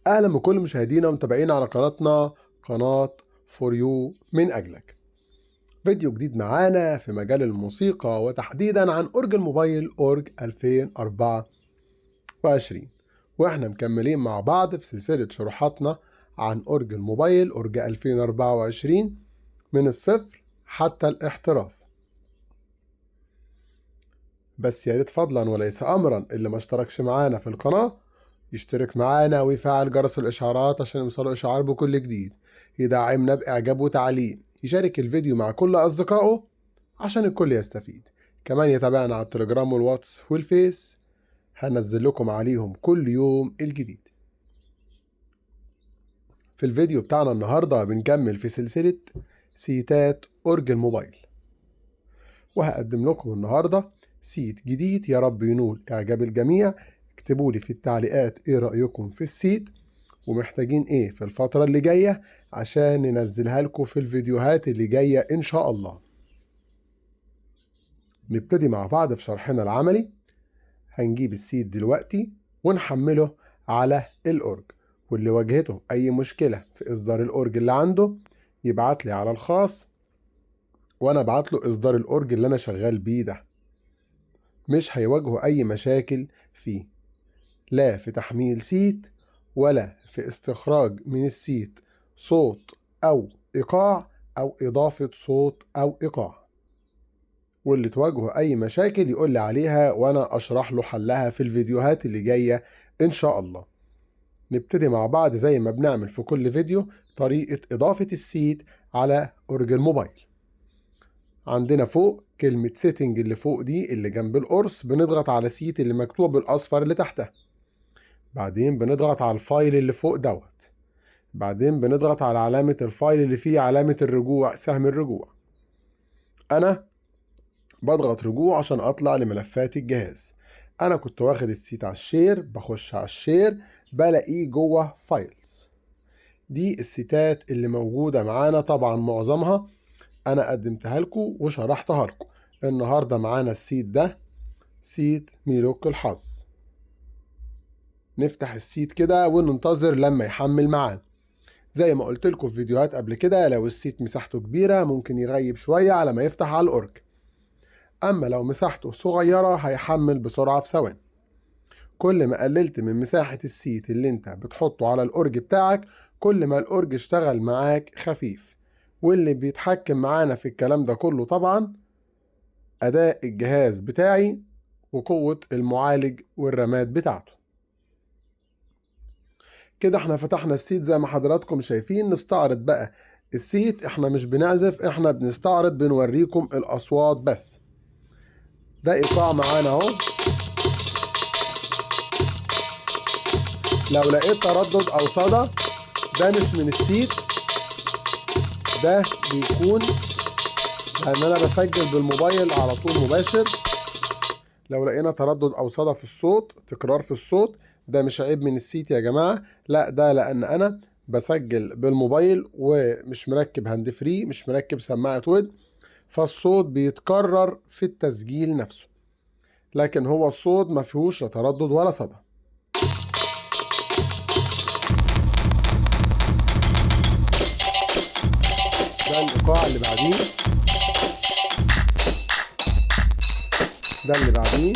أهلا بكل مشاهدينا ومتابعينا على قناتنا قناة فور يو من أجلك. فيديو جديد معانا في مجال الموسيقى وتحديدا عن أورج الموبايل أورج 2024، وإحنا مكملين مع بعض في سلسلة شروحاتنا عن أورج الموبايل أورج 2024 من الصفر حتى الاحتراف. بس يا ريت فضلا وليس أمرا اللي ما اشتركش معانا في القناة يشترك معانا ويفعل جرس الإشعارات عشان يوصله إشعار بكل جديد، يدعمنا بإعجاب وتعليق، يشارك الفيديو مع كل أصدقائه عشان الكل يستفيد، كمان يتابعنا على التليجرام والواتس والفيس، هنزل لكم عليهم كل يوم الجديد. في الفيديو بتاعنا النهاردة بنكمل في سلسلة سيتات أورج الموبايل، وهقدم لكم النهاردة سيت جديد يا رب ينول إعجاب الجميع. اكتبوا لي في التعليقات ايه رأيكم في السيت ومحتاجين ايه في الفترة اللي جاية عشان ننزلها لكم في الفيديوهات اللي جاية ان شاء الله. نبتدي مع بعض في شرحنا العملي. هنجيب السيت دلوقتي ونحمله على الأورج، واللي واجهته اي مشكلة في اصدار الأورج اللي عنده يبعت لي على الخاص وانا ابعت له اصدار الأورج اللي انا شغال بيه ده. مش هيواجهه اي مشاكل فيه، لا في تحميل سيت ولا في استخراج من السيت صوت أو إيقاع أو إضافة صوت أو إيقاع. واللي تواجهه أي مشاكل يقول لي عليها وأنا أشرح له حلها في الفيديوهات اللي جاية إن شاء الله. نبتدي مع بعض زي ما بنعمل في كل فيديو طريقة إضافة السيت على أورج الموبايل. عندنا فوق كلمة سيتنج اللي فوق دي اللي جنب القرص، بنضغط على سيت اللي مكتوب بالأصفر اللي تحتها، بعدين بنضغط على الفايل اللي فوق دوت، بعدين بنضغط على علامة الفايل اللي فيه علامة الرجوع، سهم الرجوع. أنا بضغط رجوع عشان أطلع لملفات الجهاز. أنا كنت واخد السيت على الشير، بخش على الشير بلاقيه جوه فايلز. دي السيتات اللي موجودة معانا، طبعا معظمها أنا قدمتها لكم وشرحتها لكم. النهاردة معانا السيت ده سيت ميلوك الحظ. نفتح السيت كده وننتظر لما يحمل معانا. زي ما قلت لكم في فيديوهات قبل كده، لو السيت مساحته كبيرة ممكن يغيب شوية على ما يفتح على الأورج، أما لو مساحته صغيرة هيحمل بسرعة في ثواني. كل ما قللت من مساحة السيت اللي انت بتحطه على الأورج بتاعك كل ما الأورج اشتغل معاك خفيف. واللي بيتحكم معانا في الكلام ده كله طبعا أداء الجهاز بتاعي وقوة المعالج والرامات بتاعته. كده احنا فتحنا السيت زي ما حضراتكم شايفين. نستعرض بقى السيت، احنا مش بنعزف، احنا بنستعرض، بنوريكم الاصوات بس. ده ايقاع معانا اهو. لو لقيت تردد او صدى ده مش من السيت، ده بيكون لان انا بسجل بالموبايل على طول مباشر. لو لقينا تردد او صدى في الصوت، تكرار في الصوت، ده مش عيب من السيت يا جماعة، لا ده لان انا بسجل بالموبايل ومش مركب هاند فري، مش مركب سماعة ود، فالصوت بيتكرر في التسجيل نفسه، لكن هو الصوت ما فيهوش لا تردد ولا صدى. ده الايقاع اللي بعديه، ده اللي بعديه،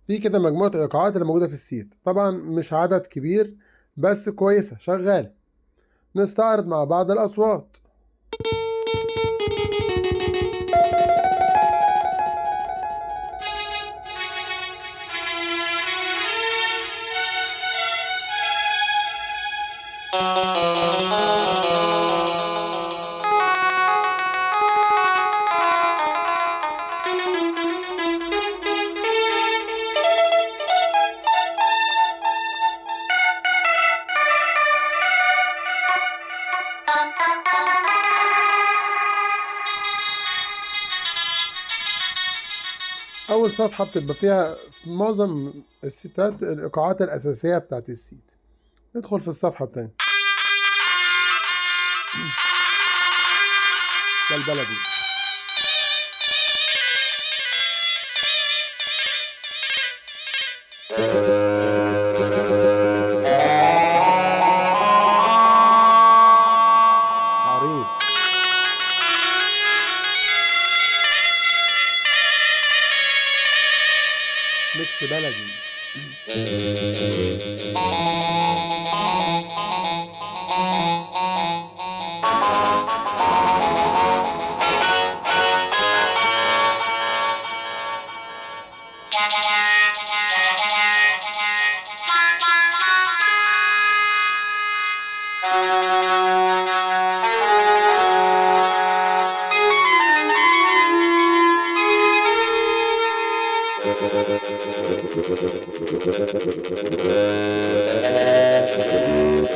دي كده مجموعة الإيقاعات اللي موجودة في السيت. طبعا مش عدد كبير بس كويسة شغالة. نستعرض مع بعض الأصوات. أول صفحة بتبقى فيها في معظم السيتات الإيقاعات الأساسية بتاعت السيت. ندخل في الصفحة التانية. ده البلدي. عريض. ميكس بلدي.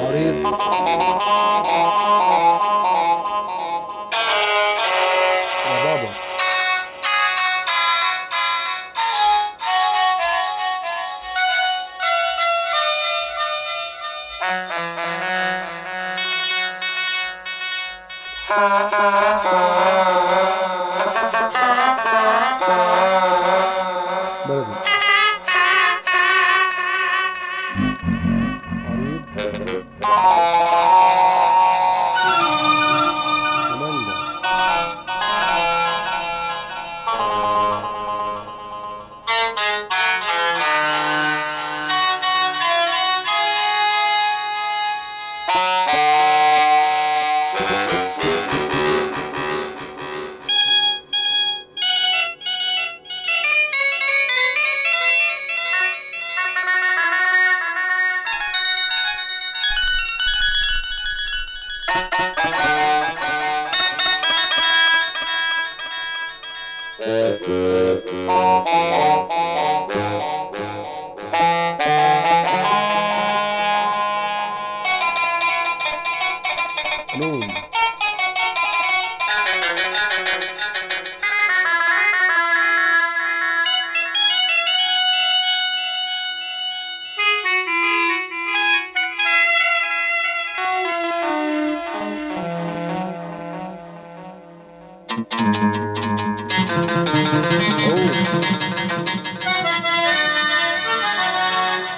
عريض. يا بابا. بلدي. عريض. كمانجا. قانون.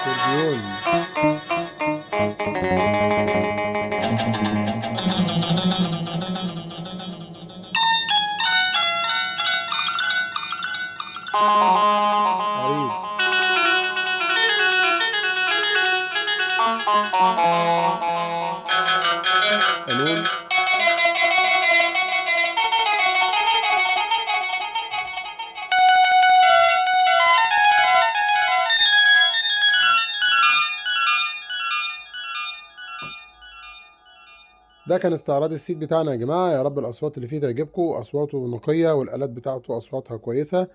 كورديون. عريض. قانون. ده كان استعراض السيت بتاعنا يا جماعة. يا رب الأصوات اللي فيه تعجبكم، أصواته نقية والآلات بتاعته أصواتها كويسة،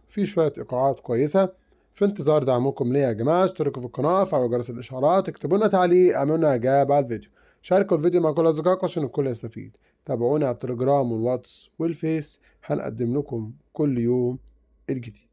في شوية إيقاعات كويسة. في انتظار دعمكم ليا يا جماعة. اشتركوا في القناة، فعلوا جرس الإشعارات، اكتبوا لنا تعليق، اعملوا لنا إعجاب على الفيديو، شاركوا الفيديو مع كل أصدقائكم عشان الكل يستفيد. تابعوني على التليجرام والواتس والفيس، هنقدم لكم كل يوم الجديد.